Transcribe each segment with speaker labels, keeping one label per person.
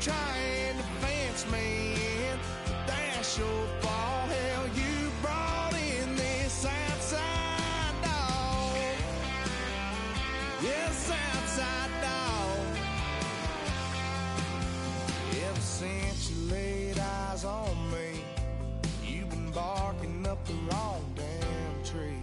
Speaker 1: trying to fence me in. That's your fault. Hell, you brought in this outside dog. Yes, outside dog. Ever since you laid eyes on me, you've been barking up the wrong damn tree.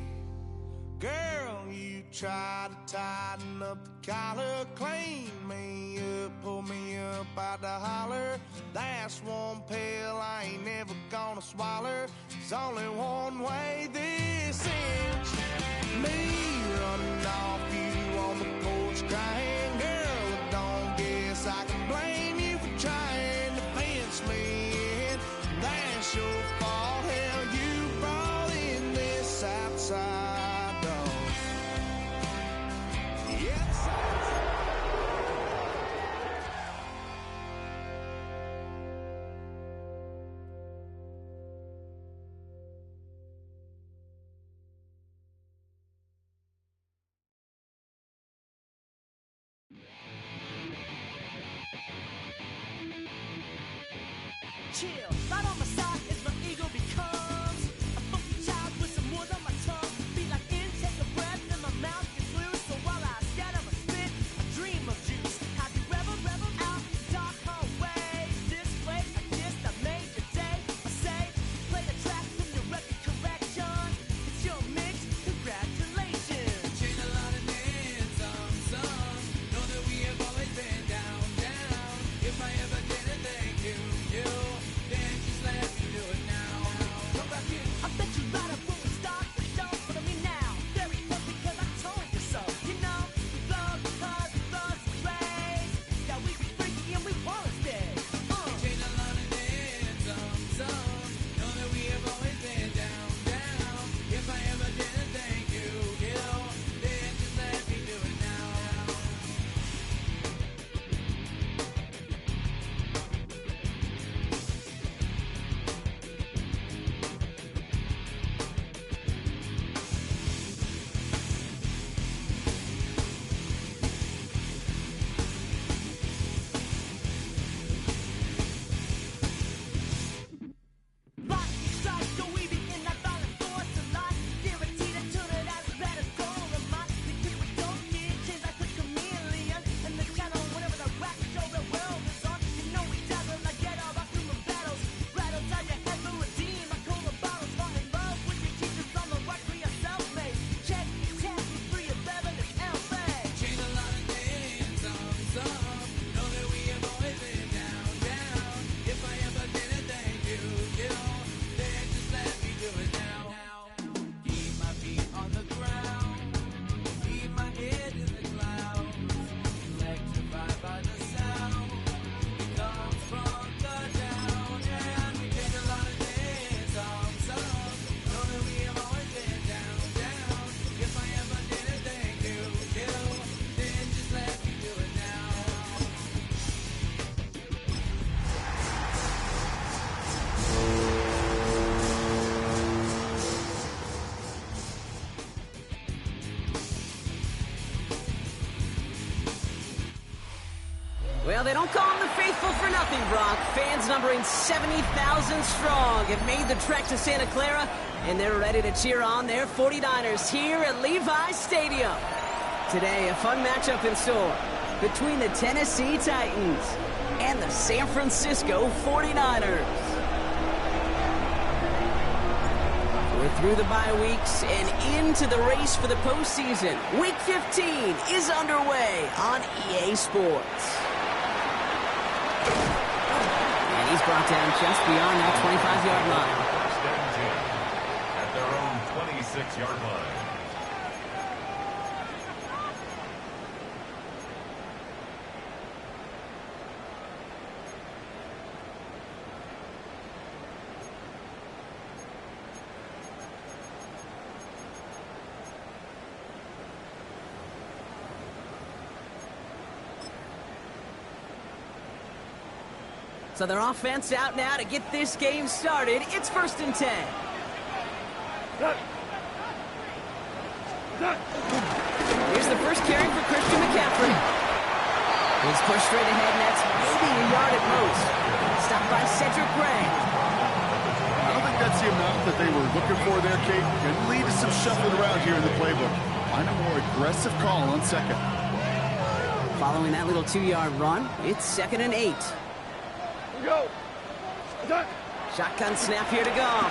Speaker 1: Girl, you try to tighten up the collar, clean me up, pull me up out the holler. That's one pill I ain't never gonna swallow. There's only one way this ends. Me running off you on the porch crying. Girl, I don't guess I can blame you for trying to fence me in. That's your fault. Hell, you brought in this outside dog. Yes.
Speaker 2: Chill, right on my side as my ego becomes a funky child with some wood on my tongue. Be like intake a breath and my mouth gets loose. So while I scatter my spit, I dream of juice. How you rebel out in dark hallways. This place I kissed, I made your day. I say, play the track from your record collection. It's your mix, congratulations.
Speaker 3: Change a lot of names, some know that we have always been down. If I ever did a thank you, then just let me do it now. Come back in.
Speaker 2: I bet you light up when we start the show. But I mean now, very close because I told you so. You know, we love because we love the trade. Yeah, we be freaky and we wanna stay.
Speaker 3: Change a lot of names, some know that we have always been down. If I ever did a thank you, then just let me do it now.
Speaker 2: Lightning strikes, so we be in that violent force of life. Guaranteed to turn it as a better goal of mine. Because we don't get change like a chameleon. And the channel, whenever the rap show the world is on. You know we dazzle like get all our human battles. Rattle tie your head for redeem. I call the bottles, fall in love with your teachers on the right for your self-made. Check, test, 311 is LA.
Speaker 3: Change a lot of names, some know that we have always been down. If I ever did a thank you, then just let me do it now. Keep my feet on the ground, keep my head in the clouds, electrified by the sound that comes from the down. And we change a lot of names, some know that we have always been down. If I ever did a thank you, then just let me do it now.
Speaker 4: Well, they don't call them the faithful for nothing, Brock. Fans numbering 70,000 strong have made the trek to Santa Clara, and they're ready to cheer on their 49ers here at Levi's Stadium. Today, a fun matchup in store between the Tennessee Titans and the San Francisco 49ers. We're through the bye weeks and into the race for the postseason. Week 15 is underway on EA Sports. And he's brought down just beyond that 25-yard line.
Speaker 5: At their own 26-yard line.
Speaker 4: So their offense out now to get this game started. It's 1st and 10. Here's the first carry for Christian McCaffrey. He's pushed straight ahead, and that's maybe a yard at most. Stopped by Cedric Gray.
Speaker 6: I don't think that's the amount that they were looking for there, Kate. Can lead to some shuffling around here in the playbook. Find a more aggressive call on second.
Speaker 4: Following that little 2-yard run, it's 2nd and 8.
Speaker 6: Go.
Speaker 4: Shotgun snap here to Goff.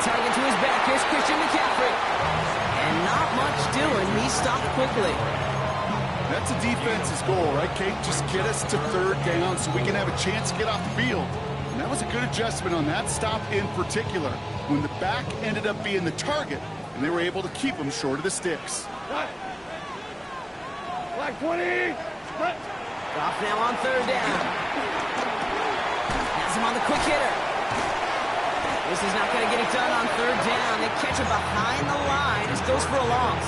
Speaker 4: Target to his back. Here's Christian McCaffrey. And not much doing. He stopped quickly.
Speaker 6: That's a defense's goal, right, Kate? Just get us to 3rd down so we can have a chance to get off the field. And that was a good adjustment on that stop in particular, when the back ended up being the target, and they were able to keep him short of the sticks.
Speaker 7: Like 20.
Speaker 4: Goff now on 3rd down. Has him on the quick hitter. This is not going to get it done on 3rd down. They catch him behind the line. This goes for a loss.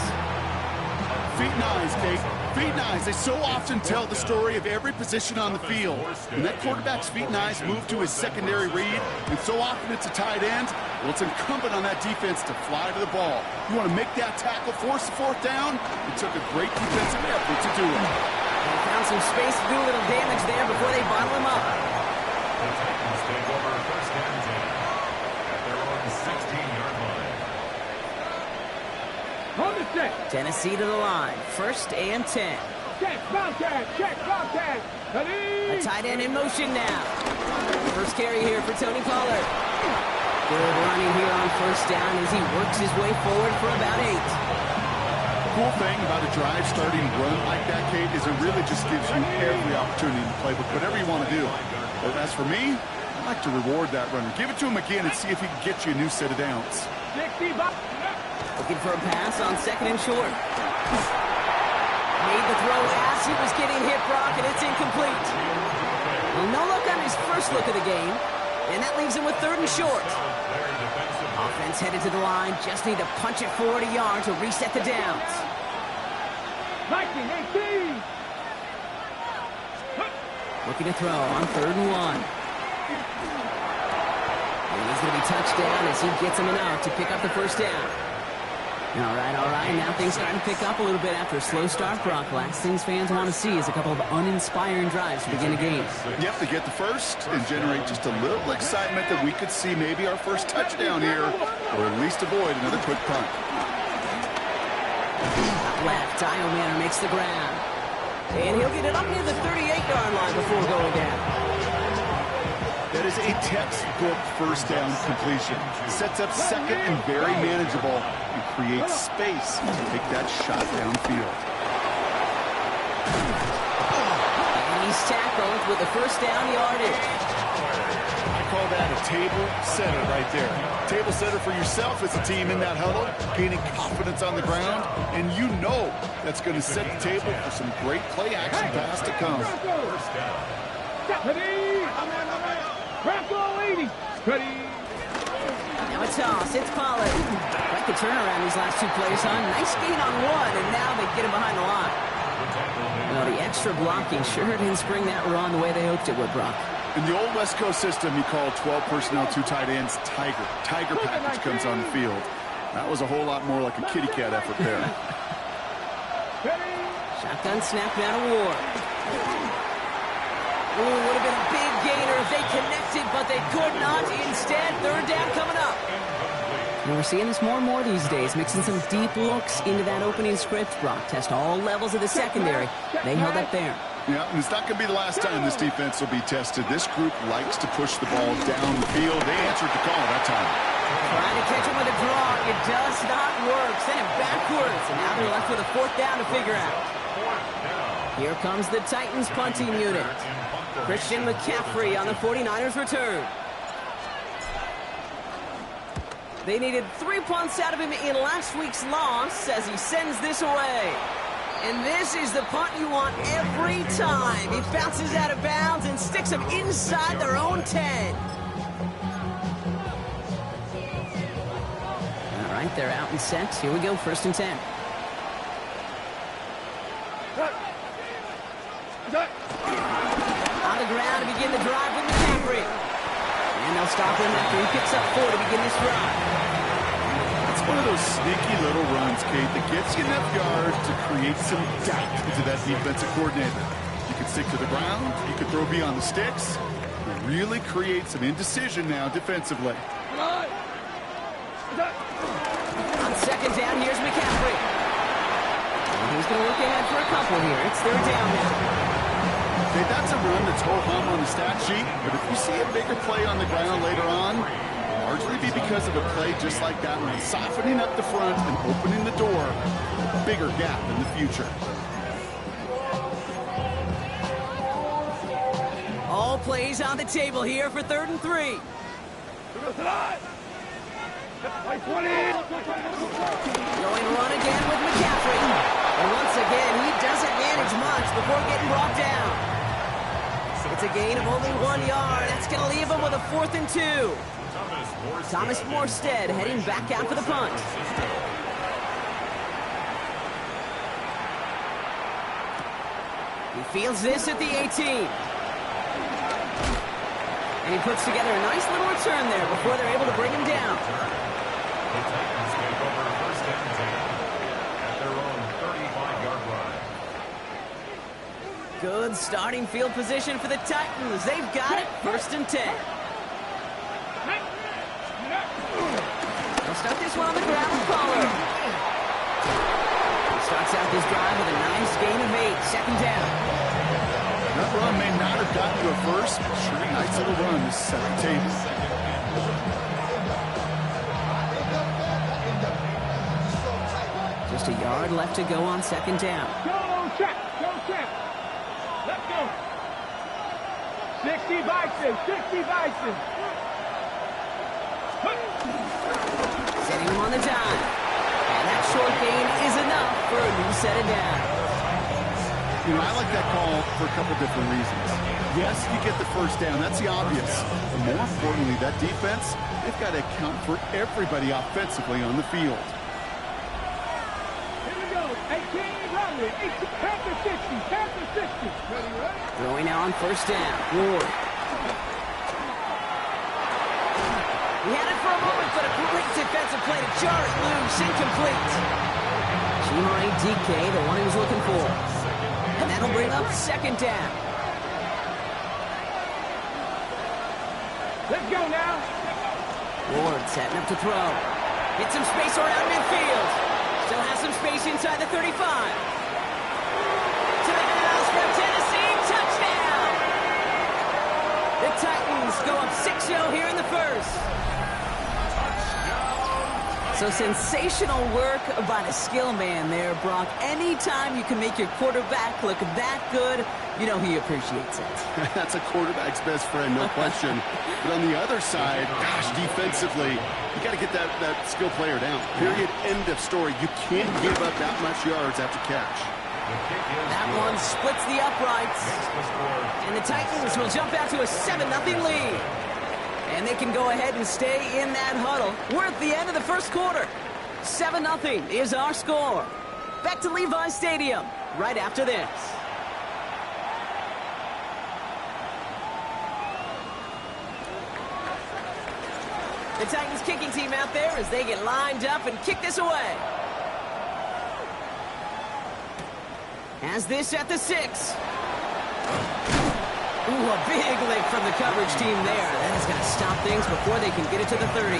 Speaker 6: Feet and eyes, Kate. Feet and eyes. They so often tell the story of every position on the field. When that quarterback's feet and eyes move to his secondary read, and so often it's a tight end, well, it's incumbent on that defense to fly to the ball. You want to make that tackle, force the 4th down? It took a great defensive effort to do it.
Speaker 4: They found some space to do a little damage there before they bottle him up.
Speaker 5: The Titans take over 1st and 10 at their own 16-yard line.
Speaker 7: Hold the stick.
Speaker 4: Tennessee to the line. 1st and 10.
Speaker 7: Check, Bobcat. Check, Bobcat.
Speaker 4: A tight end in motion now. First carry here for Tony Pollard. Good running here on 1st down as he works his way forward for about 8.
Speaker 6: Cool thing about a drive starting run like that, Kate, is it really just gives you every opportunity in the playbook, whatever you want to do. But as for me, I like to reward that runner. Give it to him again and see if he can get you a new set of downs.
Speaker 7: 60.
Speaker 4: Looking for a pass on 2nd and short. Made the throw as he was getting hit, Brock, and it's incomplete. Well, no look on his first look of the game, and that leaves him with 3rd and short. Offense headed to the line, just need to punch it forward a yard to reset the downs.
Speaker 7: 19, 18.
Speaker 4: Looking to throw on 3rd and 1. And he's going to be touched down as he gets him enough to pick up the 1st down. All right. Now things starting to pick up a little bit after a slow start, Brock. Last things fans want to see is a couple of uninspiring drives to begin a game.
Speaker 6: Yep, to get the first and generate just a little excitement that we could see maybe our first touchdown here, or at least avoid another quick punt.
Speaker 4: Left, Dio Manor makes the ground. And he'll get it up near the 38-yard line before going down.
Speaker 6: That is a textbook 1st down completion. Sets up 2nd and very manageable and creates space to take that shot downfield.
Speaker 4: And he's tackled with the 1st down yardage.
Speaker 6: I call that a table setter right there. Table setter for yourself as a team in that huddle, gaining confidence on the ground, and you know that's going to set the table for some great play action pass to come.
Speaker 5: 1st down.
Speaker 7: Bronco 80. Ready.
Speaker 4: Now a toss. It's Pollard. Quite the turnaround these last 2 plays, huh? Nice gain on 1, and now they get him behind the line. Well, the extra blocking sure didn't spring that run the way they hoped it would, Brock.
Speaker 6: In the old West Coast system, you call 12 personnel, 2 tight ends, Tiger. Tiger package comes on the field. That was a whole lot more like a kitty cat effort there.
Speaker 4: Shotgun snap now to Ward. Ooh, would have been a big gainer if they connected, but they could not. Instead, 3rd down coming up. And we're seeing this more and more these days, mixing some deep looks into that opening script, Brock. Test all levels of the secondary. They held up there.
Speaker 6: Yeah, and it's not going to be the last time this defense will be tested. This group likes to push the ball down the field. They answered the call that time.
Speaker 4: Trying to catch him with a draw. It does not work. Send him backwards. And now they're left with a 4th down to figure out. Here comes the Titans punting unit. Christian McCaffrey on the 49ers return. They needed 3 punts out of him in last week's loss as he sends this away. And this is the punt you want every time. He bounces out of bounds and sticks them inside their own 10. All right, they're out and set. Here we go, 1st and 10. On the ground to begin the drive with McCaffrey. And they'll stop him after he picks up 4 to begin this drive. It's
Speaker 6: one of those sneaky little runs, Kate, that gets you enough yards to create some doubt into that defensive coordinator. You can stick to the ground, you can throw beyond the sticks, and really create some indecision now defensively.
Speaker 4: On second down, here's McCaffrey. And he's going to look ahead for a couple here. It's third down now.
Speaker 6: Okay, that's a run that's ho-hum on the stat sheet, but if you see a bigger play on the ground later on, it'll largely be because of a play just like that one, softening up the front and opening the door, a bigger gap in the future.
Speaker 4: All plays on the table here for 3rd and 3. Going run again with McCaffrey. And once again, he doesn't manage much before getting brought down. It's a gain of only 1 yard. That's going to leave him with a 4th and 2. Thomas Morstead heading back out for the punt. He fields this at the 18. And he puts together a nice little return there before they're able to bring him down.
Speaker 5: The Titans take over 1st and 10 at their own 35-yard line.
Speaker 4: Good starting field position for the Titans. They've got it. 1st and 10. They'll start this one on the ground with Pollard. He starts out this drive with a nice gain of 8. 2nd down.
Speaker 6: That run may not have gotten to a first, but sure, a nice little run to set the table.
Speaker 4: Just a yard left to go on 2nd down.
Speaker 7: Go check. Let's go. 60 Bison.
Speaker 4: Setting him on the dime. And that short gain is enough for a new set of downs.
Speaker 6: You know, I like that call for a couple different reasons. Yes, you get the first down. That's the obvious. But more importantly, that defense, they've got to account for everybody offensively on the field.
Speaker 7: Here we go. 18, Rodney. 60.
Speaker 4: Throwing now on 1st down. Ward. He had it for a moment, but a great defensive play to jar it loose. Incomplete. Chimari DK, the one he was looking for. And that'll bring up 2nd down.
Speaker 7: Let's go now.
Speaker 4: Ward setting up to throw. Get some space around midfield. Still has some space inside the 35. To the house for Tennessee. Touchdown! The Titans go up 6-0 here in the first. So sensational work by the skill man there, Brock. Anytime you can make your quarterback look that good, you know he appreciates it.
Speaker 6: That's a quarterback's best friend, no question. But on the other side, gosh, defensively, you got to get that skill player down. Period. End of story. You can't give up that much yards after catch.
Speaker 4: That one splits the uprights. And the Titans will jump out to a 7-0 lead. And they can go ahead and stay in that huddle. We're at the end of the first quarter. 7-0 is our score. Back to Levi Stadium right after this. The Titans kicking team out there as they get lined up and kick this away. Has this at the 6. Ooh, a big lick from the coverage team there. That is going to stop things before they can get it to the 30.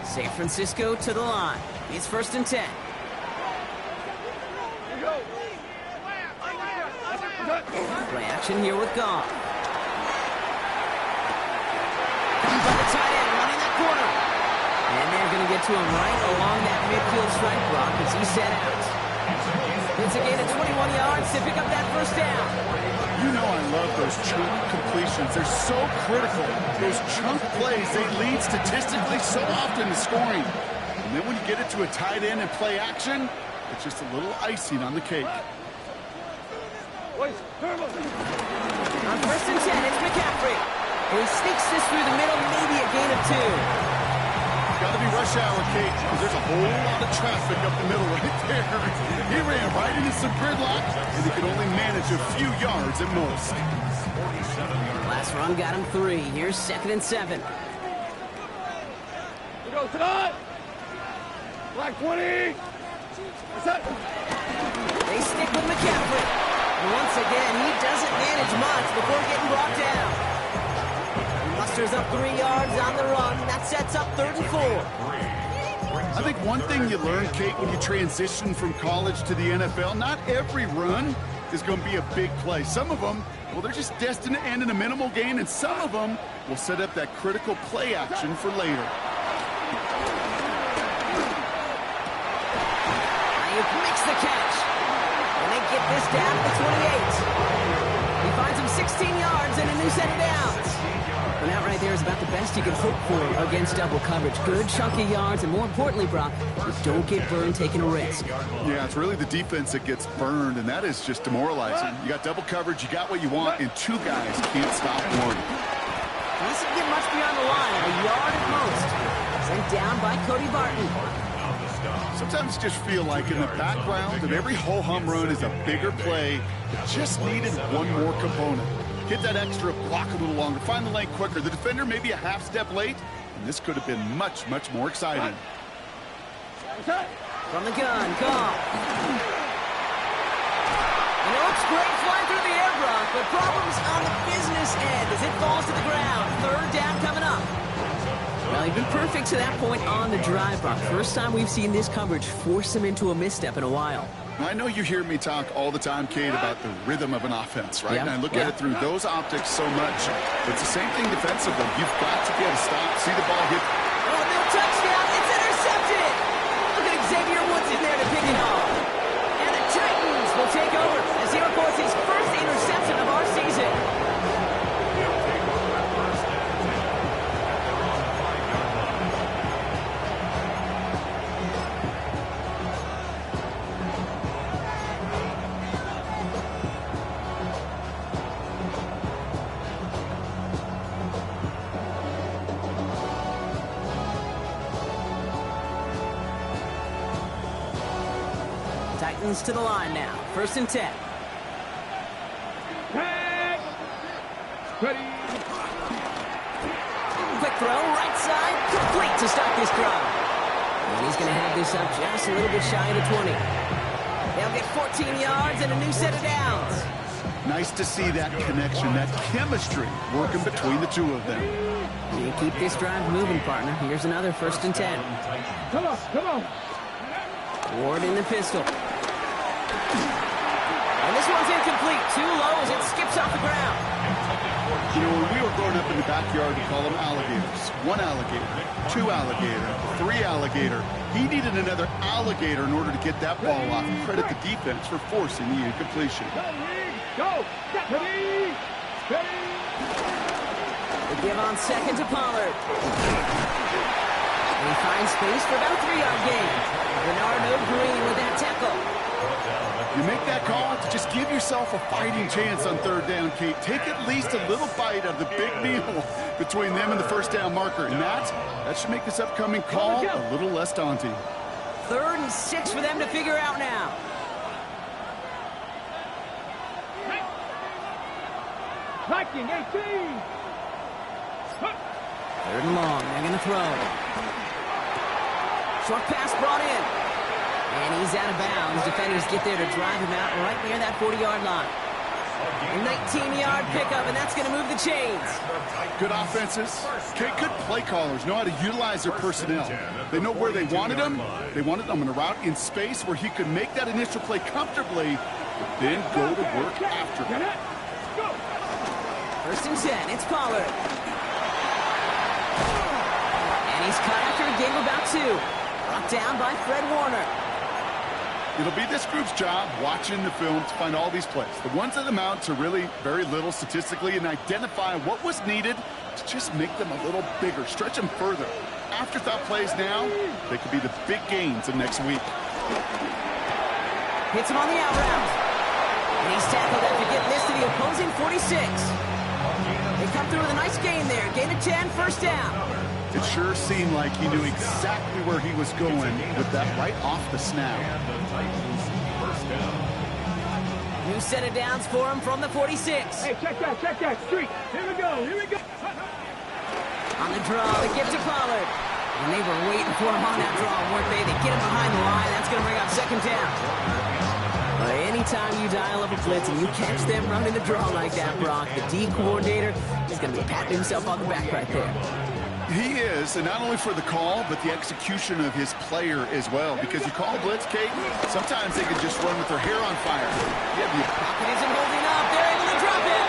Speaker 4: San Francisco to the line. It's 1st and 10. Play action here with Goff. Comes by the tight end, running that corner. And they're going to get to him right along that midfield strike block as he set out. It's a gain of 21 yards to pick up that 1st down.
Speaker 6: You know I love those chunk completions. They're so critical. Those chunk plays, they lead statistically so often to scoring. And then when you get it to a tight end and play action, it's just a little icing on the cake.
Speaker 4: On 1st and 10, it's McCaffrey. And he sneaks this through the middle, maybe a gain of 2.
Speaker 6: got to be rush hour, Kate, because there's a whole lot of traffic up the middle right there. He ran right into some gridlock, and he could only manage a few yards at most.
Speaker 4: Last run got him 3. Here's 2nd and 7.
Speaker 7: We go tonight. Black 20. What's that?
Speaker 4: They stick with McCaffrey. And once again, he doesn't manage much before getting brought down. He musters up 3 yards on the run. That sets up 3rd and 4.
Speaker 6: I think one thing you learn, Kate, when you transition from college to the NFL, not every run is going to be a big play. Some of them, well, they're just destined to end in a minimal gain, and some of them will set up that critical play action for later.
Speaker 4: Ayuk makes the catch. And they get this down to the 28. He finds him 16 yards and a new set of downs. And that right there is about the best you can hope for against double coverage. Good chunky yards, and more importantly, Brock, you don't get burned taking a risk.
Speaker 6: Yeah, it's really the defense that gets burned, and that is just demoralizing. You got double coverage, you got what you want, and 2 guys can't stop one.
Speaker 4: He doesn't get much beyond the line, a yard at most. Sent down by Cody Barton.
Speaker 6: Sometimes just feel like in the background of every ho-hum run is a bigger play that just needed one more component. Hit that extra block a little longer, find the lane quicker. The defender maybe a half step late, and this could have been much, much more exciting.
Speaker 4: From the gun, Goff. And it looks great flying through the air, Brock, but problems on the business end as it falls to the ground. 3rd down coming up. Well, he'd been perfect to that point on the drive, Brock. First time we've seen this coverage force him into a misstep in a while.
Speaker 6: I know you hear me talk all the time, Kate, about the rhythm of an offense, right?
Speaker 4: Yeah.
Speaker 6: And I look at it through those optics so much. It's the same thing defensively. You've got to be able to stop, see the ball hit.
Speaker 4: Oh, no touchdown. It's intercepted. Look at Xavier Woods in there to pick it off. And the Titans will take over as he records his first interception of our season. Titans to the line now. 1st and 10.
Speaker 7: Tag. Ready.
Speaker 4: Quick throw, right side, complete to start this drive. And he's going to have this up just a little bit shy of the 20. They'll get 14 yards and a new set of downs.
Speaker 6: Nice to see that connection, that chemistry working between the two of them.
Speaker 4: You keep this drive moving, partner. Here's another 1st and 10.
Speaker 7: Come on, come on.
Speaker 4: Ward in the pistol. And this one's incomplete. Too low as it skips off the ground.
Speaker 6: You know, when we were growing up in the backyard, we call them alligators. 1 alligator, 2 alligator, 3 alligator. He needed another alligator in order to get that ball off. Credit the defense for forcing the incompletion.
Speaker 7: Go. Ready. Ready.
Speaker 4: They give on 2nd to Pollard. And he finds space for about a 3-yard gain. Bernardo Green with that tackle.
Speaker 6: You make that call to just give yourself a fighting chance on 3rd down, Kate. Take at least a little bite of the big meal between them and the 1st down marker. And that should make this upcoming call a little less daunting.
Speaker 4: 3rd and 6 for them to figure out now.
Speaker 7: Tracking 18.
Speaker 4: 3rd and long. They're going to throw. Short pass brought in. And he's out of bounds. Defenders get there to drive him out right near that 40-yard line. A 19-yard pickup, and that's going to move the chains.
Speaker 6: Good offenses. Okay, good play callers know how to utilize their personnel. They know where they wanted them. They wanted them in a route in space where he could make that initial play comfortably, but then go to work after it.
Speaker 4: 1st and 10. It's Pollard. And he's caught after a game of about 2. Brought down by Fred Warner.
Speaker 6: It'll be this group's job watching the film to find all these plays. The ones that amount to really very little statistically and identify what was needed to just make them a little bigger, stretch them further. Afterthought plays now, they could be the big gains of next week.
Speaker 4: Hits him on the out route. And he's tackled after getting this to the opposing 46. They come through with a nice gain there. Gain of 10, 1st down.
Speaker 6: It sure seemed like he knew exactly where he was going with that right off the snap.
Speaker 5: And the Titans first down.
Speaker 4: New set of downs for him from the 46.
Speaker 7: Hey, check that, street. Here we go.
Speaker 4: On the draw, they get to Pollard. And they were waiting for him on that draw, weren't they? They get him behind the line. That's going to bring up second down. But anytime you dial up a blitz and you catch them running the draw like that, Brock, the D coordinator is going to be patting himself on the back right there.
Speaker 6: He is, and not only for the call, but the execution of his player as well. Because you call a blitz, Kate, sometimes they can just run with their hair on fire.
Speaker 4: Pocket isn't holding up. They're able to drop it.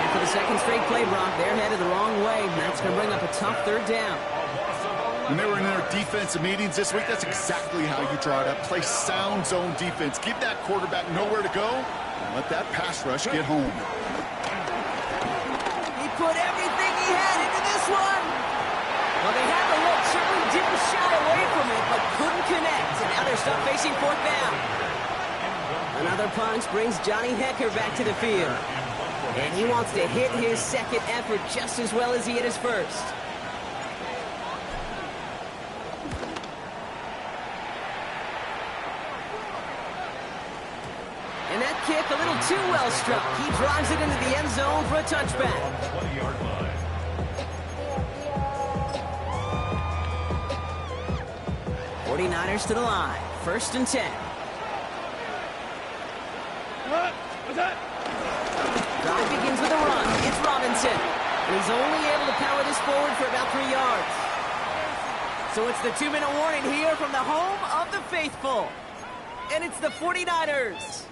Speaker 4: And for the second straight play, Brock, they're headed the wrong way. And that's going to bring up a tough third down.
Speaker 6: When they were in their defensive meetings this week, that's exactly how you draw it up. Play sound zone defense. Give that quarterback nowhere to go, and let that pass rush get home.
Speaker 4: He put everything he had into this one. Well, they had the look. Certainly didn't shy away from it, but couldn't connect. And now they're stuck facing fourth down. Another punch brings Johnny Hecker back to the field. And he wants to hit his second effort just as well as he hit his first. And that kick a little too well struck. He drives it into the end zone for a touchback.
Speaker 5: 20-yard line.
Speaker 4: 49ers to the line. 1st and 10.
Speaker 7: What's that?
Speaker 4: Drive begins with a run. It's Robinson. And he's only able to power this forward for about 3 yards. So it's the 2-minute warning here from the home of the faithful. And it's the 49ers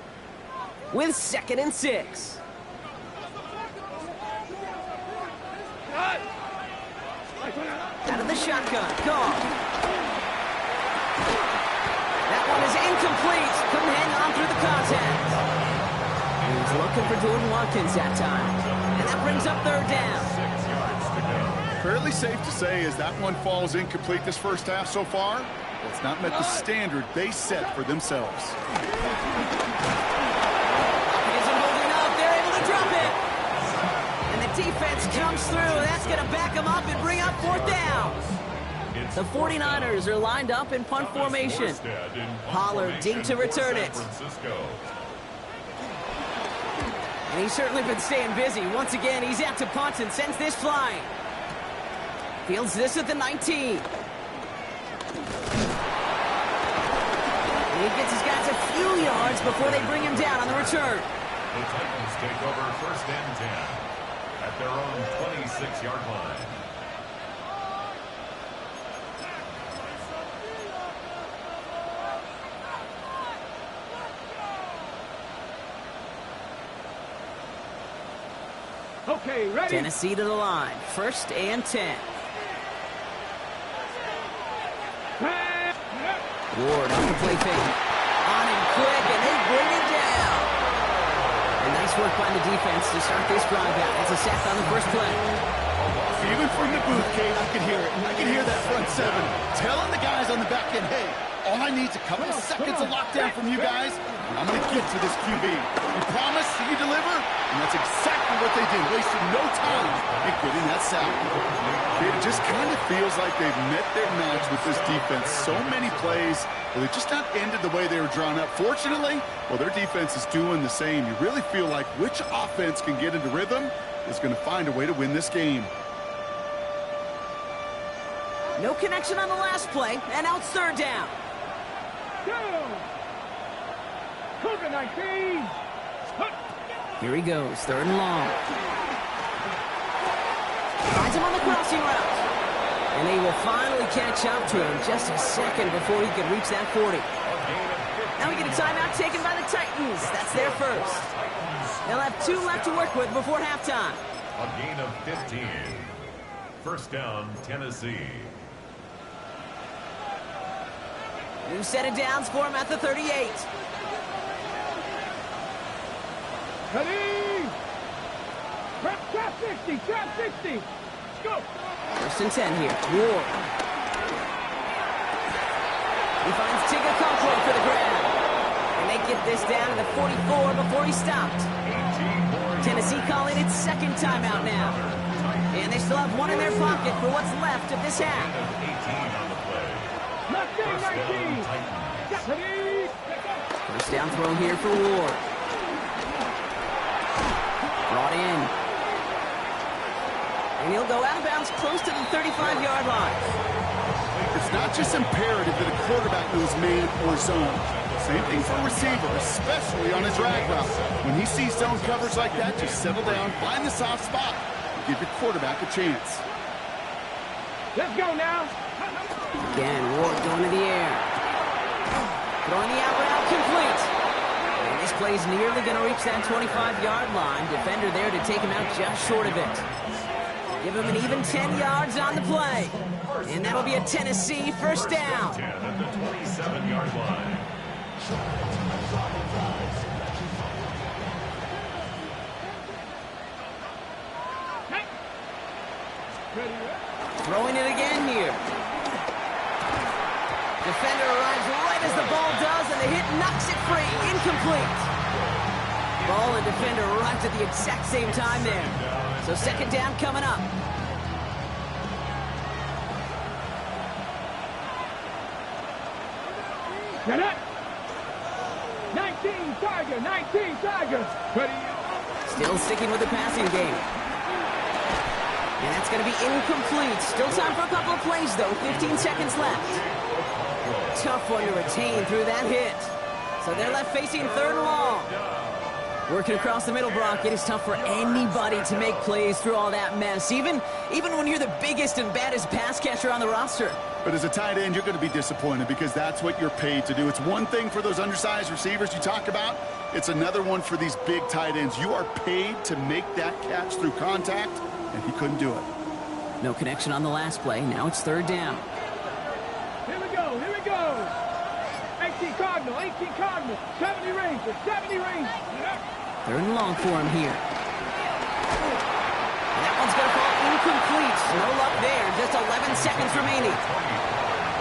Speaker 4: with 2nd and 6. Out of the shotgun. Gone. That one is incomplete. Couldn't hang on through the contact. He was looking for Jordan Watkins that time. And that brings up 3rd down.
Speaker 5: 6 yards to go.
Speaker 6: Fairly safe to say as that one falls incomplete this first half so far, it's not met the standard they set for themselves.
Speaker 4: Isn't holding up. They're able to drop it. And the defense comes through. That's going to back them up and bring up 4th down. The 49ers are lined up in punt formation. Pollard deep to return it. And he's certainly been staying busy. Once again, he's out to punt and sends this flying. Fields this at the 19. And he gets his guys a few yards before they bring him down on the return.
Speaker 5: The Titans take over 1st and 10 at their own 26-yard line.
Speaker 7: Okay, ready?
Speaker 4: Tennessee to the line. 1st and 10. Ward on the play fake. On him quick, and they bring it down. And nice work by the defense to start this drive out. It's a sack on the first play.
Speaker 6: Even from the booth, Kate, I can hear it. I can hear that front 7 telling the guys on the back end, hey, all I need is a couple of seconds of lockdown from you guys, and I'm going to get to this QB. You promise, you deliver, and that's exactly what they did, wasting no time in getting that sack. It just kind of feels like they've met their match with this defense. So many plays, but they just not ended the way they were drawn up. Fortunately, well, their defense is doing the same. You really feel like which offense can get into rhythm is going to find a way to win this game.
Speaker 4: No connection on the last play, and now it's 3rd down.
Speaker 7: COVID-19.
Speaker 4: Here he goes, 3rd and long. Finds him on the crossing route. And they will finally catch up to him just a second before he can reach that 40. Now we get a timeout taken by the Titans. That's their first. They'll have 2 left to work with before halftime.
Speaker 5: A gain of 15. 1st down, Tennessee.
Speaker 4: New set of downs for him at the 38.
Speaker 7: Ready? Trap 60, trap 60. Go.
Speaker 4: 1st and 10 here. Ward. He finds Tigger Conklin for the grab. And they get this down to the 44 before he stopped. Tennessee calling its 2nd timeout now. And they still have one in their pocket for what's left of this half.
Speaker 5: 18 on the play.
Speaker 7: 19.
Speaker 4: First down throw here for Ward. Brought in. And he'll go out of bounds close to the 35-yard line.
Speaker 6: It's not just imperative that a quarterback knows man or zone. Same thing for a receiver, especially on a drag route. When he sees zone coverage like that, just settle down, find the soft spot, and give your quarterback a chance.
Speaker 7: Let's go now.
Speaker 4: Again, Ward going to the air. Throwing the out route complete. And this play's nearly going to reach that 25-yard line. Defender there to take him out just short of it. Give him an even 10 yards on the play. And that'll be a Tennessee first down.
Speaker 5: 10 at the 27-yard line.
Speaker 4: Throwing it again here. Defender arrives right as the ball does, and the hit knocks it free. Incomplete. Ball and defender arrived at the exact same time there. So second down coming up.
Speaker 7: Get it. 19 Tiger. 19 Tiger.
Speaker 4: Still sticking with the passing game. And that's going to be incomplete. Still time for a couple of plays, though. 15 seconds left. Tough one to retain through that hit. So they're left facing third and long. Working across the middle, Brock, it is tough for anybody to make plays through all that mess, even when you're the biggest and baddest pass catcher on the roster.
Speaker 6: But as a tight end, you're going to be disappointed because that's what you're paid to do. It's one thing for those undersized receivers you talk about. It's another one for these big tight ends. You are paid to make that catch through contact, and he couldn't do it.
Speaker 4: No connection on the last play. Now it's third down.
Speaker 7: Here we go. Here we go. 18 Cardinal. 18 Cardinal. 70 Rangers. 70 Rangers.
Speaker 4: Third and long for him here. And that one's going to fall incomplete. No luck there. Just 11 seconds remaining.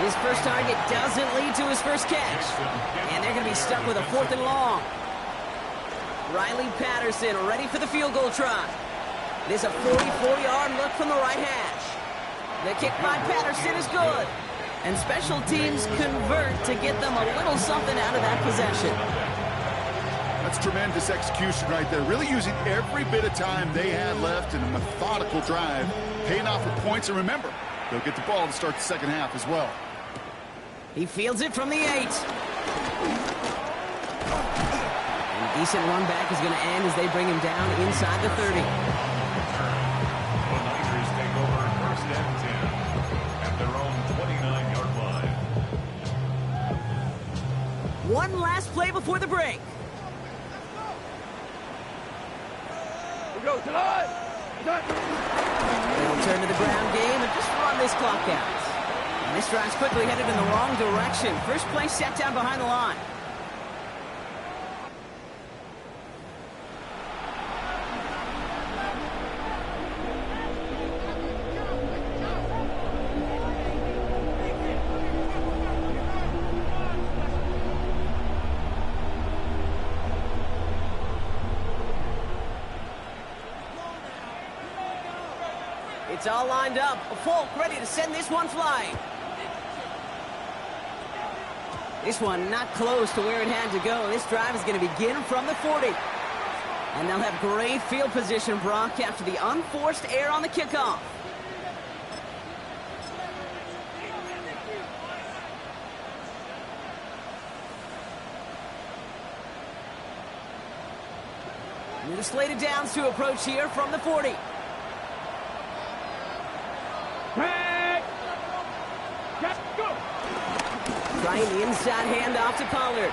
Speaker 4: His first target doesn't lead to his first catch. And they're going to be stuck with a fourth and long. Riley Patterson ready for the field goal try. It is a 44-yard look from the right hash. The kick by Patterson is good. And special teams convert to get them a little something out of that possession.
Speaker 6: That's tremendous execution right there. Really using every bit of time they had left in a methodical drive. Paying off with points. And remember, they'll get the ball to start the second half as well.
Speaker 4: He fields it from the 8. And a decent run back is going to end as they bring him down inside the 30.
Speaker 5: The Niners take over first and 10 at their own 29-yard line.
Speaker 4: One last play before the break.
Speaker 7: Go tonight.
Speaker 4: They'll turn to the ground game and just run this clock out. And this drive's quickly headed in the wrong direction. First play set down behind the line. It's all lined up. Folk ready to send this one flying. This one not close to where it had to go. This drive is going to begin from the 40. And they'll have great field position, Brock, after the unforced error on the kickoff. And the slated downs to approach here from the 40.
Speaker 7: Go.
Speaker 4: Trying the inside handoff to Pollard.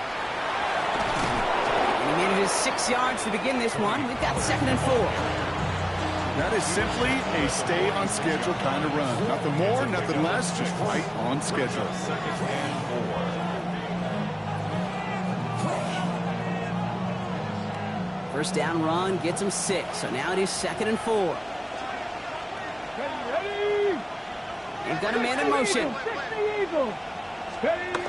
Speaker 4: And he manages 6 yards to begin this one. We've got second and 4.
Speaker 6: That is simply a stay on schedule kind of run. Nothing more, nothing less, just right on schedule.
Speaker 5: Second and 4.
Speaker 4: First down run gets him 6. So now it is second and 4.
Speaker 7: Ready.
Speaker 4: They've got a man in motion.
Speaker 7: 60 Eagle. Ready.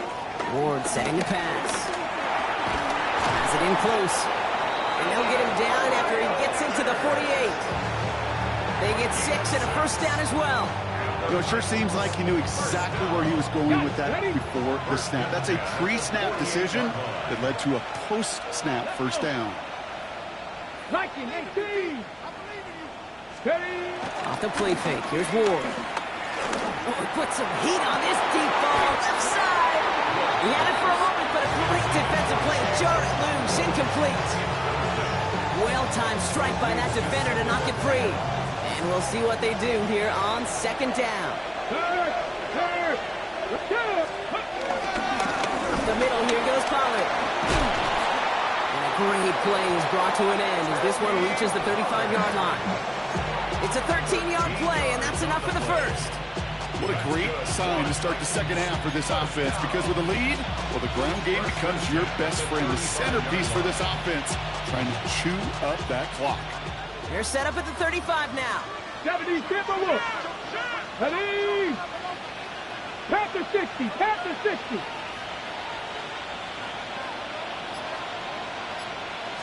Speaker 4: Ward setting the pass. Has it in close. And they'll get him down after he gets into the 48. They get 6 and a first down as well.
Speaker 6: You know, it sure seems like he knew exactly where he was going with that before the snap. That's a pre-snap decision that led to a post-snap first down.
Speaker 7: Viking 18. Steady.
Speaker 4: Off the play fake. Here's Ward. Oh, he put some heat on this deep ball. Left side. He had it for a moment, but a great defensive play. Jar it loose. Incomplete. Well-timed strike by that defender to knock it free. And we'll see what they do here on second down. Up the middle, here goes Pollard. And a great play is brought to an end as this one reaches the 35-yard line. It's a 13-yard play, and that's enough for the first.
Speaker 6: What a great sign to start the second half for this offense, because with a lead, well, the ground game becomes your best friend, the centerpiece for this offense, trying to chew up that clock.
Speaker 4: They're set up at the 35 now.
Speaker 7: 70, Tampa Wolf. Ready. Panther 60, Panther 60.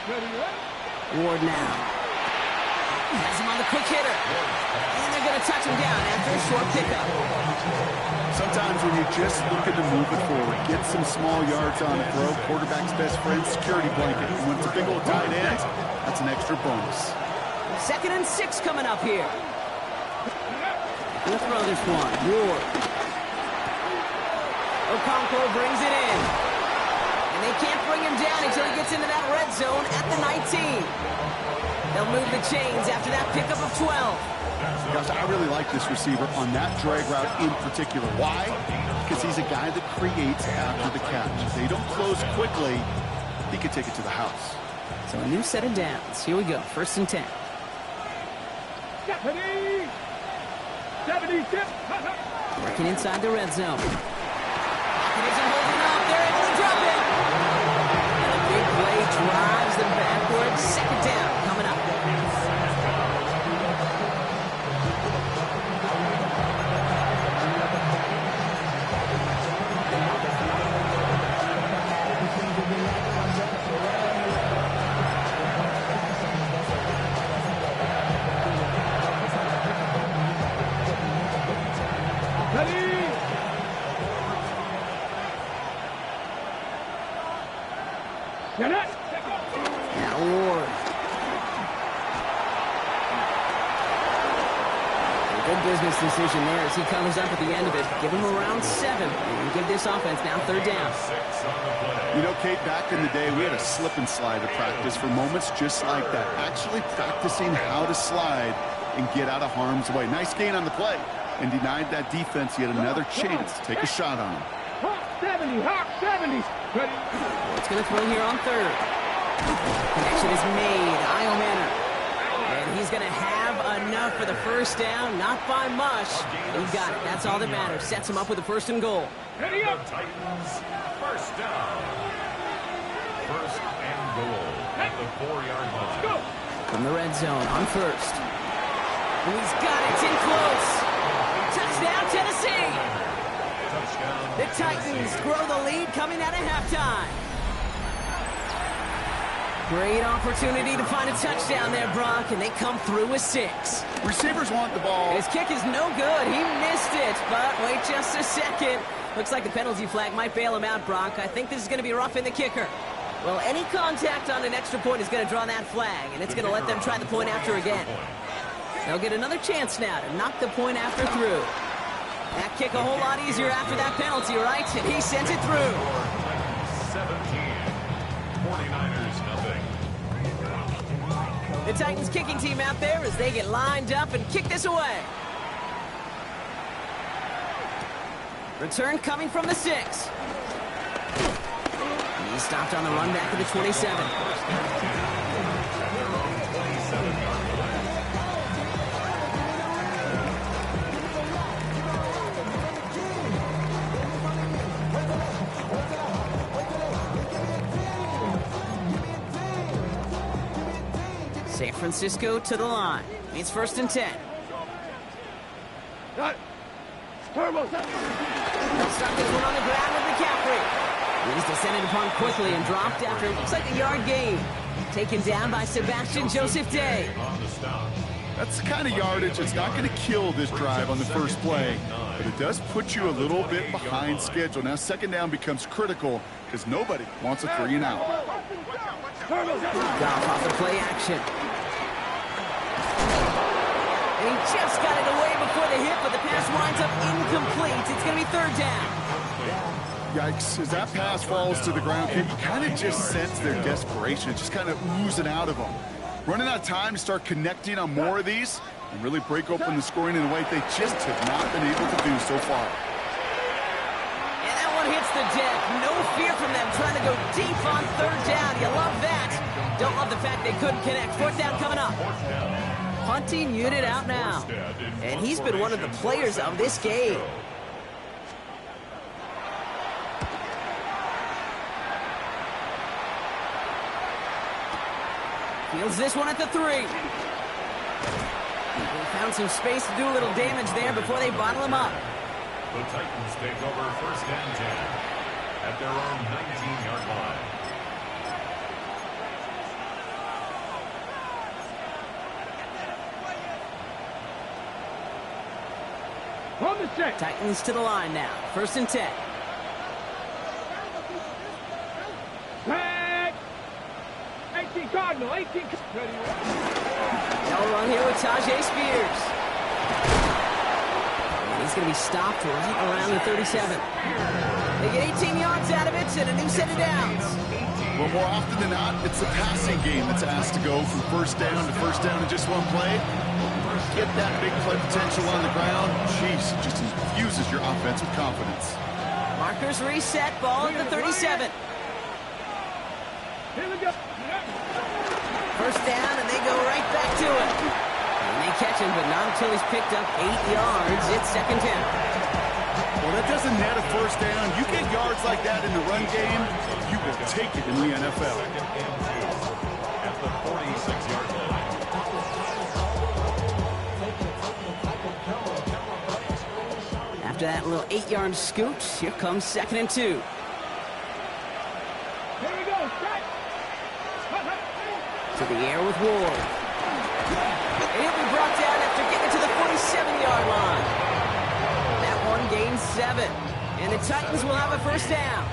Speaker 7: Ready, right?
Speaker 4: Ward now. Has him on the quick hitter. And they're going to touch him down after a short pickup.
Speaker 6: Sometimes when you're just looking to move it forward, get some small yards on a throw, quarterback's best friend, security blanket. And when it's a big old tight end, that's an extra bonus.
Speaker 4: 2nd and 6 coming up here. We'll throw this one. Ward. Okonkwo brings it in. And they can't bring him down until he gets into that red zone at the 19. They'll move the chains after that pickup of 12.
Speaker 6: Gosh, I really like this receiver on that drag route in particular. Why? Because he's a guy that creates after the catch. If they don't close quickly, he could take it to the house.
Speaker 4: So a new set of downs. Here we go. 1st and 10.
Speaker 7: 70. 70,
Speaker 4: Working inside the red zone. Pocket isn't holding up. They're able to drop it. And the big play drives them backwards. 2nd down coming up. Now Ward. A good business decision there as he comes up at the end of it. Give him around 7 and give this offense now 3rd down.
Speaker 6: You know, Kate, back in the day, we had a slip and slide at practice for moments just like that. Actually practicing how to slide and get out of harm's way. Nice gain on the play and denied that defense yet another chance to take a shot on him.
Speaker 7: Hawk 70, Hawk 70. Ready.
Speaker 4: What's going to throw here on 3rd? Connection is made. Io Manor. And he's going to have enough for the first down. Not by much. He got it. That's all that matters. Sets him up with a 1st and goal.
Speaker 7: Ready up.
Speaker 5: Titans, first down. 1st and goal at the 4-yard line.
Speaker 7: Go.
Speaker 4: From the red zone on 1st. And he's got it. It's in close. Touchdown, Tennessee. The Titans grow the lead coming out of halftime. Great opportunity to find a touchdown there, Brock, and they come through with 6.
Speaker 6: Receivers want the ball.
Speaker 4: His kick is no good. He missed it, but wait just a second. Looks like the penalty flag might bail him out, Brock. I think this is going to be roughing the kicker. Well, any contact on an extra point is going to draw that flag, and it's going to let them try the point after again. They'll get another chance now to knock the point after through. That kick a whole lot easier after that penalty, right? And he sent it through.
Speaker 5: 17. 49ers, nothing.
Speaker 4: The Titans kicking team out there as they get lined up and kick this away. Return coming from the 6. He stopped on the run back at the 27. San Francisco to the line. It's 1st and 10.
Speaker 7: Turbo.
Speaker 4: They'll start this one on the ground with McCaffrey. He's descended upon quickly and dropped after it looks like a yard gain. Taken down by Sebastian Joseph Day.
Speaker 5: On the stop.
Speaker 6: That's the kind of yardage that's not going to kill this drive on the first play, but it does put you a little bit behind schedule. Now second down becomes critical because nobody wants a 3 and out.
Speaker 4: Goff off the play action. And he just got it away before the hit, but the pass winds up incomplete. It's going to be third down.
Speaker 6: Yikes, as that pass falls to the ground, you kind of just sense their desperation. It's just kind of oozing out of them. Running out of time to start connecting on more of these and really break open the scoring in a way they just have not been able to do so far.
Speaker 4: And that one hits the deck. No fear from them trying to go deep on third down. You love that. Don't love the fact they couldn't connect. Fourth down coming up. Punting unit out now. And he's been one of the players of this game. Fields this one at the 3. They found some space to do a little damage there before they bottle him up.
Speaker 5: The Titans take over first and 10 at their own 19-yard line.
Speaker 7: On the set.
Speaker 4: Titans to the line now. First and 10.
Speaker 7: Back. 18 Cardinal. 18.
Speaker 4: No run here with Tajay Spears. And he's going to be stopped right around the 37. They get 18 yards out of it and a new set of downs.
Speaker 6: Well, more often than not, it's the passing game that's asked to go from first down to first down in just one play. Get that big play potential on the ground. Jeez, it just infuses your offense with confidence.
Speaker 4: Markers reset, ball at the 37.
Speaker 7: Here we go.
Speaker 4: First down, and they go right back to it. And they catch him, but not until he's picked up 8 yards. It's second down.
Speaker 6: Well, that doesn't net a first down. You get yards like that in the run game, you will take it in the NFL.
Speaker 5: At the 46-yard line.
Speaker 4: After that little 8-yard scoot, here comes second and 2.
Speaker 7: Here we go. Strike.
Speaker 4: To the air with Ward. And he'll be brought down after getting to the 47-yard line. That one gains 7. And the Titans will have a first down.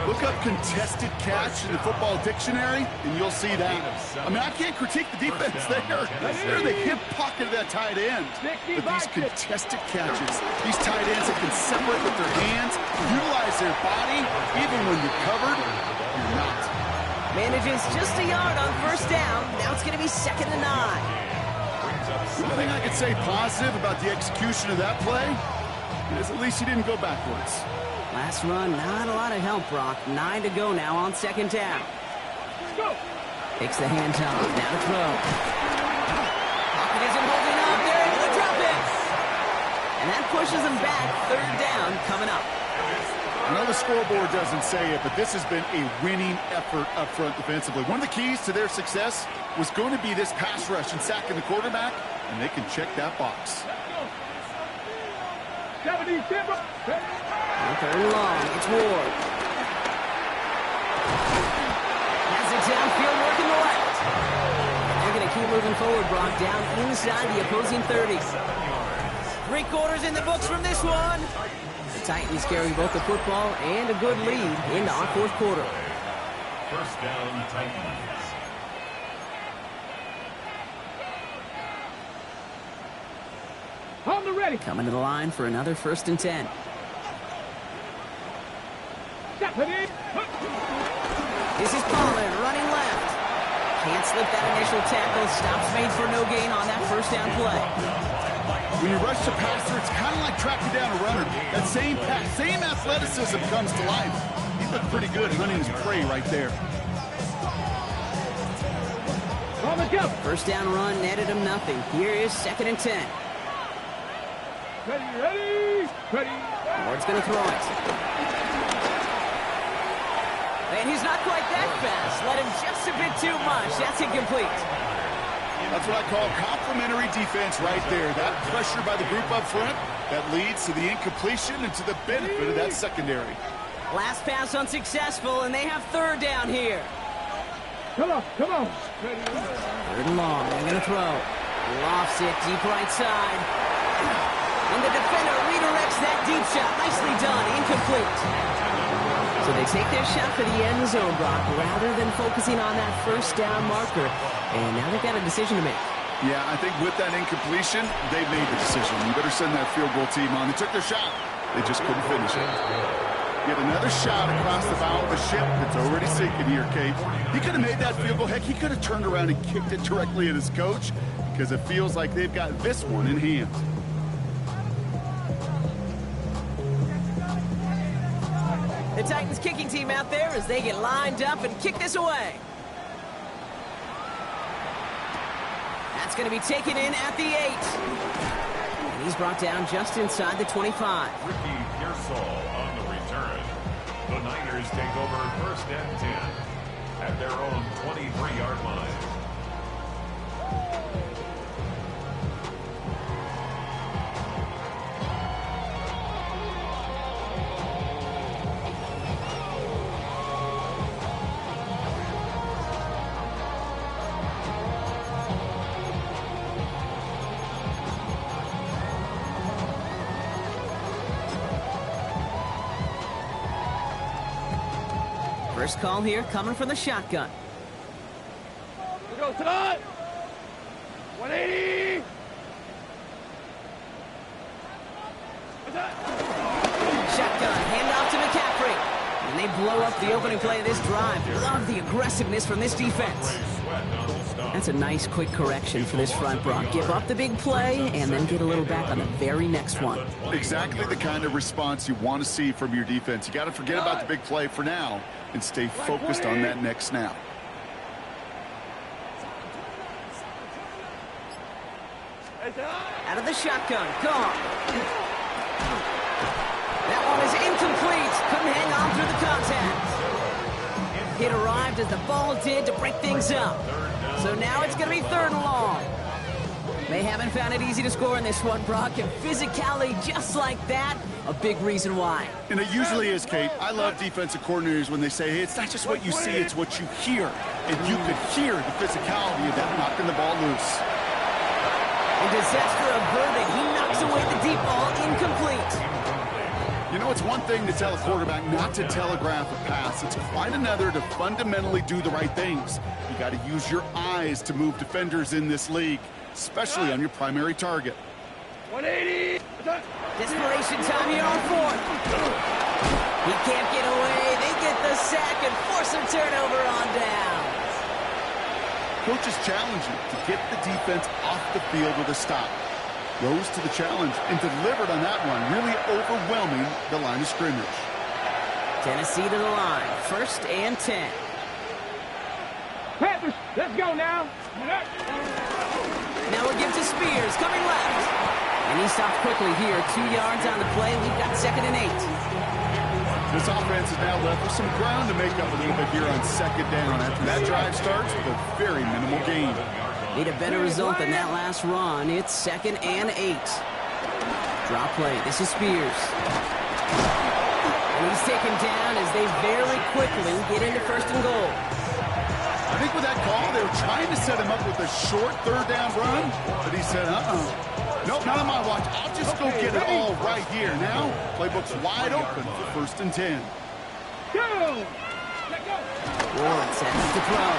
Speaker 6: Look up contested catch in the football dictionary, and you'll see that. I mean, I can't critique the defense there. They're in the hip pocket of that tight end. But these contested catches, these tight ends that can separate with their hands, utilize their body, even when you're covered, you're not.
Speaker 4: Manages just a yard on first down. Now it's going to be second and 9.
Speaker 6: The only thing I could say positive about the execution of that play is at least he didn't go backwards.
Speaker 4: Last run, not a lot of help, Brock. 9 to go now on second down.
Speaker 7: Go.
Speaker 4: Takes the hands-off. Now to throw. Pocket isn't holding up. They're able to drop it. And that pushes them back. Third down coming up.
Speaker 6: I know the scoreboard doesn't say it, but this has been a winning effort up front defensively. One of the keys to their success was going to be this pass rush and sacking the quarterback, and they can check that box.
Speaker 7: 70, Timber.
Speaker 4: Third and long. It's Ward. Has it downfield working the left. They're going to keep moving forward, Brock, down inside the opposing 30. 3 quarters in the books from this one. The Titans carry both the football and a good lead into our fourth quarter.
Speaker 5: First down, Titans.
Speaker 7: On the ready.
Speaker 4: Coming to the line for another first and 10. This is Pollard running left. Can't slip that initial tackle. Stops made for no gain on that first down play.
Speaker 6: When you rush the passer, it's kind of like tracking down a runner. That same pass, same athleticism comes to life. He looked pretty good hunting his prey right there.
Speaker 7: On the jump.
Speaker 4: First down run netted him nothing. Here is second and 10.
Speaker 7: Ready.
Speaker 4: Ward's going to throw it. And he's not quite that fast. Let him just a bit too much. That's incomplete.
Speaker 6: That's what I call complimentary defense right there. That pressure by the group up front, that leads to the incompletion and to the benefit of that secondary.
Speaker 4: Last pass unsuccessful, and they have third down here.
Speaker 7: Come on.
Speaker 4: Third and long. They're going to throw. Lofts it deep right side. And the defender redirects that deep shot. Nicely done. Incomplete. So they take their shot for the end zone, Brock, rather than focusing on that first down marker. And now they've got a decision to make.
Speaker 6: Yeah, I think with that incompletion, they made the decision. You better send that field goal team on. They took their shot. They just couldn't finish it. Yet another shot across the bow of a ship that's already sinking here, Kate. He could have made that field goal. Heck, he could have turned around and kicked it directly at his coach because it feels like they've got this one in hand.
Speaker 4: The Titans kicking team out there as they get lined up and kick this away. That's going to be taken in at the 8. And he's brought down just inside the 25.
Speaker 5: Ricky Pearsall on the return. The Niners take over first and 10 at their own 23-yard line.
Speaker 4: First call here coming from the shotgun.
Speaker 7: We go to the 180.
Speaker 4: Shotgun, handoff to McCaffrey. And they blow up the opening play of this drive. Love the aggressiveness from this defense. That's a nice quick correction for this front, Brock. Give up the big play and then get a little back on the very next one.
Speaker 6: Exactly the kind of response you want to see from your defense. You got to forget about the big play for now and stay focused on that next snap.
Speaker 4: Out of the shotgun, gone. That one is incomplete. Couldn't hang on through the contact. It arrived as the ball did to break things up. So now it's going to be 3rd and long. They haven't found it easy to score in this one, Brock, and physicality just like that, a big reason why.
Speaker 6: And it usually is, Kate. I love defensive coordinators when they say, hey, it's not just what you see, it's what you hear. And you could hear the physicality of that knocking the ball loose.
Speaker 4: And disaster averted. He knocks away the deep ball, incomplete.
Speaker 6: You know, it's one thing to tell a quarterback not to telegraph a pass. It's quite another to fundamentally do the right things. You got to use your eyes to move defenders in this league, especially on your primary target.
Speaker 7: 180.
Speaker 4: Desperation time here on 4th. He can't get away. They get the sack and force a turnover on down.
Speaker 6: Coaches challenge you to get the defense off the field with a stop. Rose to the challenge and delivered on that one, really overwhelming the line of scrimmage.
Speaker 4: Tennessee to the line, 1st and 10.
Speaker 7: Panthers, let's go now.
Speaker 4: Now we'll give to Spears, coming left. And he stopped quickly here, 2 yards on the play. We've got 2nd and 8.
Speaker 6: This offense is now left with some ground to make up a little bit here on 2nd down after that drive starts with a very minimal gain.
Speaker 4: Need a better result than that last run. It's 2nd and 8. Drop play. This is Spears. And he's taken down as they very quickly get into 1st and goal.
Speaker 6: I think with that call, they were trying to set him up with a short 3rd down run, but he said, nope, not on my watch. I'll just go get it all right here. Now, playbook's wide open for 1st and 10.
Speaker 7: Go!
Speaker 4: Warren sets to throw.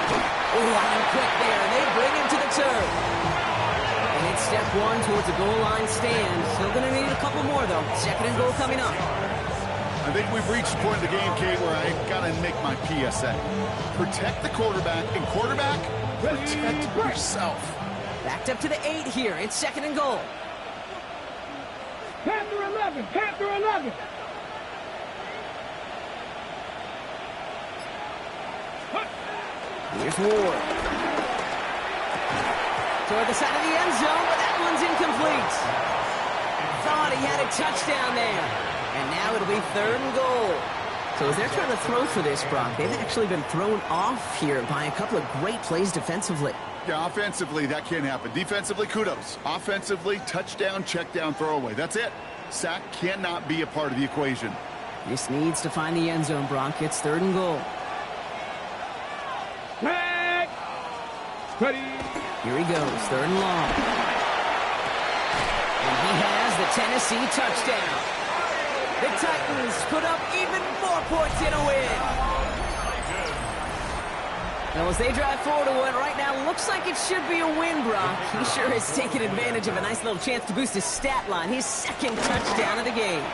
Speaker 4: Oh, line quick there. They bring him to the turf. And it's step 1 towards the goal line stand. Still going to need a couple more, though. 2nd and goal coming up.
Speaker 6: I think we've reached the point in the game, Kate, where I got to make my PSA. Protect the quarterback, and quarterback, protect yourself.
Speaker 4: Backed up to the 8 here. It's 2nd and goal.
Speaker 7: Panther 11, Panther 11.
Speaker 4: Here's Ward. Toward the side of the end zone, but that one's incomplete. Thought he had a touchdown there. And now it'll be 3rd and goal. So as they're trying to throw for this, Brock, they've actually been thrown off here by a couple of great plays defensively.
Speaker 6: Yeah, offensively, that can't happen. Defensively, kudos. Offensively, touchdown, check down, throwaway. That's it. Sack cannot be a part of the equation.
Speaker 4: This needs to find the end zone, Brock. It's 3rd and goal.
Speaker 7: Back. Ready.
Speaker 4: Here he goes, 3rd and long. And he has the Tennessee touchdown. The Titans put up even more points in a win. Now, as they drive forward to what right now looks like it should be a win, Brock. He sure has taken advantage of a nice little chance to boost his stat line. His 2nd touchdown of the game.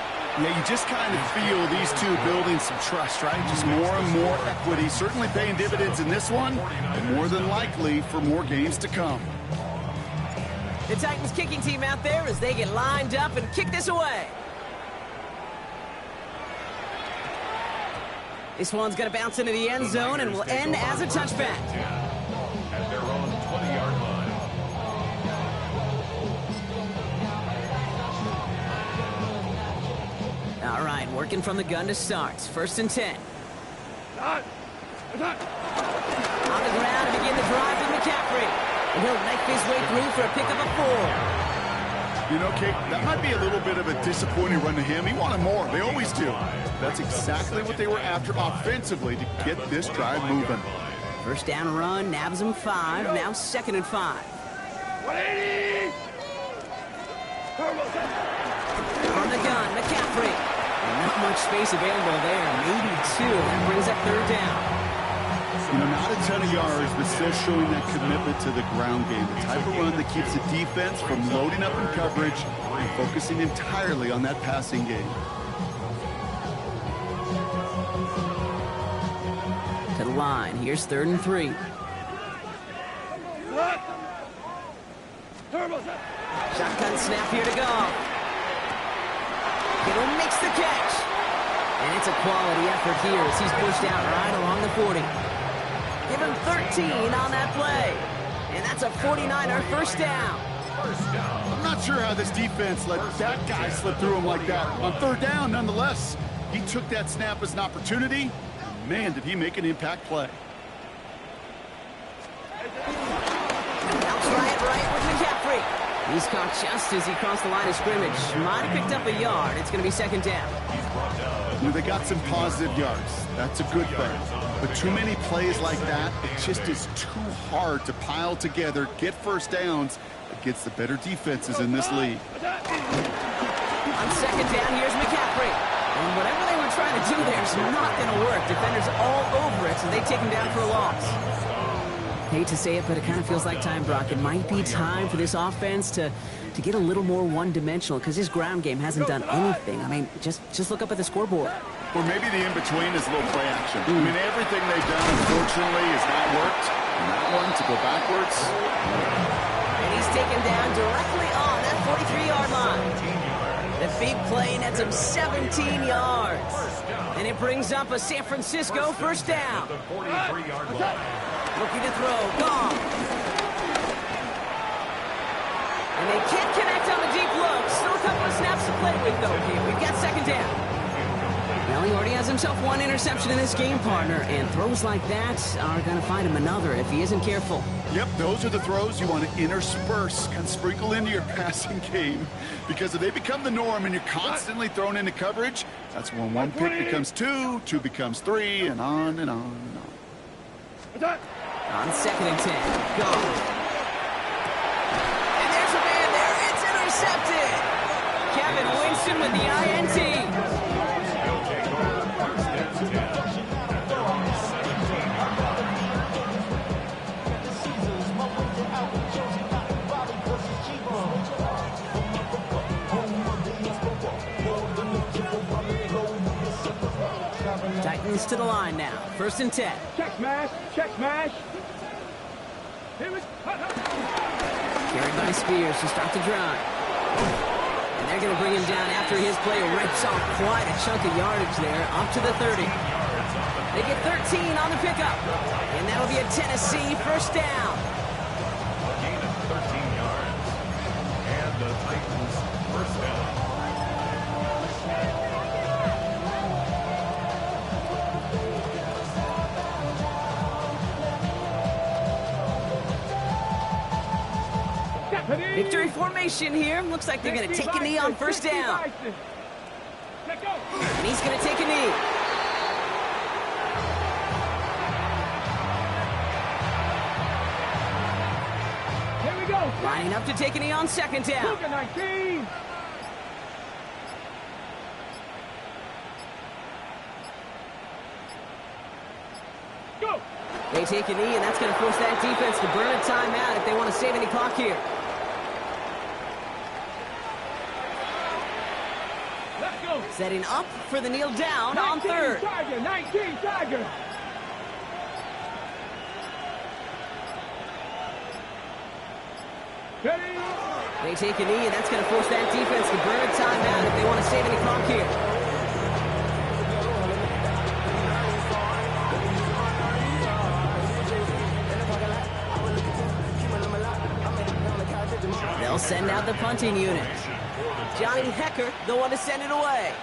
Speaker 6: Yeah, you just kind of feel these two building some trust, right? Just more and more equity. Certainly paying dividends in this one, and more than likely for more games to come.
Speaker 4: The Titans kicking team out there as they get lined up and kick this away. This one's going to bounce into the end zone and will end as a touchback.
Speaker 5: At their own 20-yard line.
Speaker 4: All right, working from the gun to start. 1st and 10. On the ground to begin the drive with McCaffrey. And he'll knife his way through for a pickup of 4.
Speaker 6: You know, Kate, that might be a little bit of a disappointing run to him. He wanted more. They always do. That's exactly what they were after offensively to get this drive moving.
Speaker 4: 1st down run, nabs him 5. Now 2nd and 5.
Speaker 7: 180!
Speaker 4: On the gun, McCaffrey. And not much space available there. Maybe 2. That brings up 3rd down.
Speaker 6: You know, not a ton of yards, but still showing that commitment to the ground game. The type of run that keeps the defense from loading up in coverage and focusing entirely on that passing game.
Speaker 4: To the line. Here's 3rd and 3. Shotgun snap here to go. Kittle makes the catch. And it's a quality effort here as he's pushed out right along the 40. Give him 13 on that play. And that's a 49er 1st down.
Speaker 6: I'm not sure how this defense let that guy slip through him like that. On 3rd down, nonetheless, he took that snap as an opportunity. Man, did he make an impact play.
Speaker 4: Bounce right with McCaffrey. He's caught just as he crossed the line of scrimmage. Might have picked up a yard. It's going to be 2nd down.
Speaker 6: You know, they got some positive yards. That's a good thing. But too many plays like that, it just is too hard to pile together, get 1st downs against the better defenses in this league.
Speaker 4: On 2nd down, here's McCaffrey. And whatever they were trying to do there is not going to work. Defenders all over it, so they take him down for a loss. Hate to say it, but it kind of feels like time, Brock. It might be time for this offense to get a little more one-dimensional because his ground game hasn't done anything. I mean, just look up at the scoreboard.
Speaker 6: Or maybe the in-between is a little play action. I mean, everything they've done, unfortunately, has not worked. And that one to go backwards.
Speaker 4: And he's taken down directly on that 43-yard line. The big play nets him 17 yards. And it brings up a San Francisco 1st down.
Speaker 5: The 43-yard line.
Speaker 4: Looking to throw, gone. And they can't connect on the deep look. Still a couple of snaps to play with, though, here. We've got 2nd down. Well, he already has himself 1 interception in this game, partner, and throws like that are going to find him another if he isn't careful.
Speaker 6: Yep, those are the throws you want to intersperse, kind of sprinkle into your passing game, because if they become the norm and you're constantly thrown into coverage, that's when 1 pick becomes 2, 2 becomes 3, and on and on and on.
Speaker 4: On 2nd and 10, gone. And there's a man there, it's intercepted! Kevin Winston with the INT. Titans to the line now. 1st and 10.
Speaker 7: Check smash. Check smash. Here we go.
Speaker 4: Carried by Spears to start the drive. And they're going to bring him down after his play rips off quite a chunk of yardage there, up to the 30. They get 13 on the pickup. And that'll be a Tennessee 1st down.
Speaker 5: A gain of 13 yards. And the Titans 1st down.
Speaker 4: Victory formation here. Looks like they're going to take a knee on 1st down. And he's going to take a knee. Lining up to take a knee on second down.
Speaker 7: Look at 19. Go.
Speaker 4: They take a knee, and that's going to force that defense to burn a timeout if they want to save any clock here.
Speaker 7: Let's go.
Speaker 4: Setting up for the kneel down on third.
Speaker 7: Tiger, 19 Tiger. Ready?
Speaker 4: They take a knee, and that's going to force that defense to burn a timeout if they want to save any clock here. They'll send out the punting unit. Johnny Hecker, the one to send it away.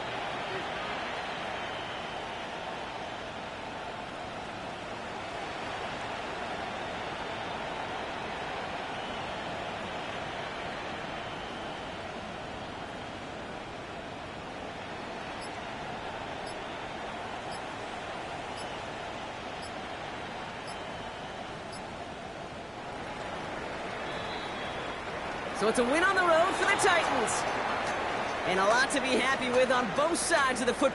Speaker 4: So it's a win on the road for the Titans. And a lot to be happy with on both sides of the football.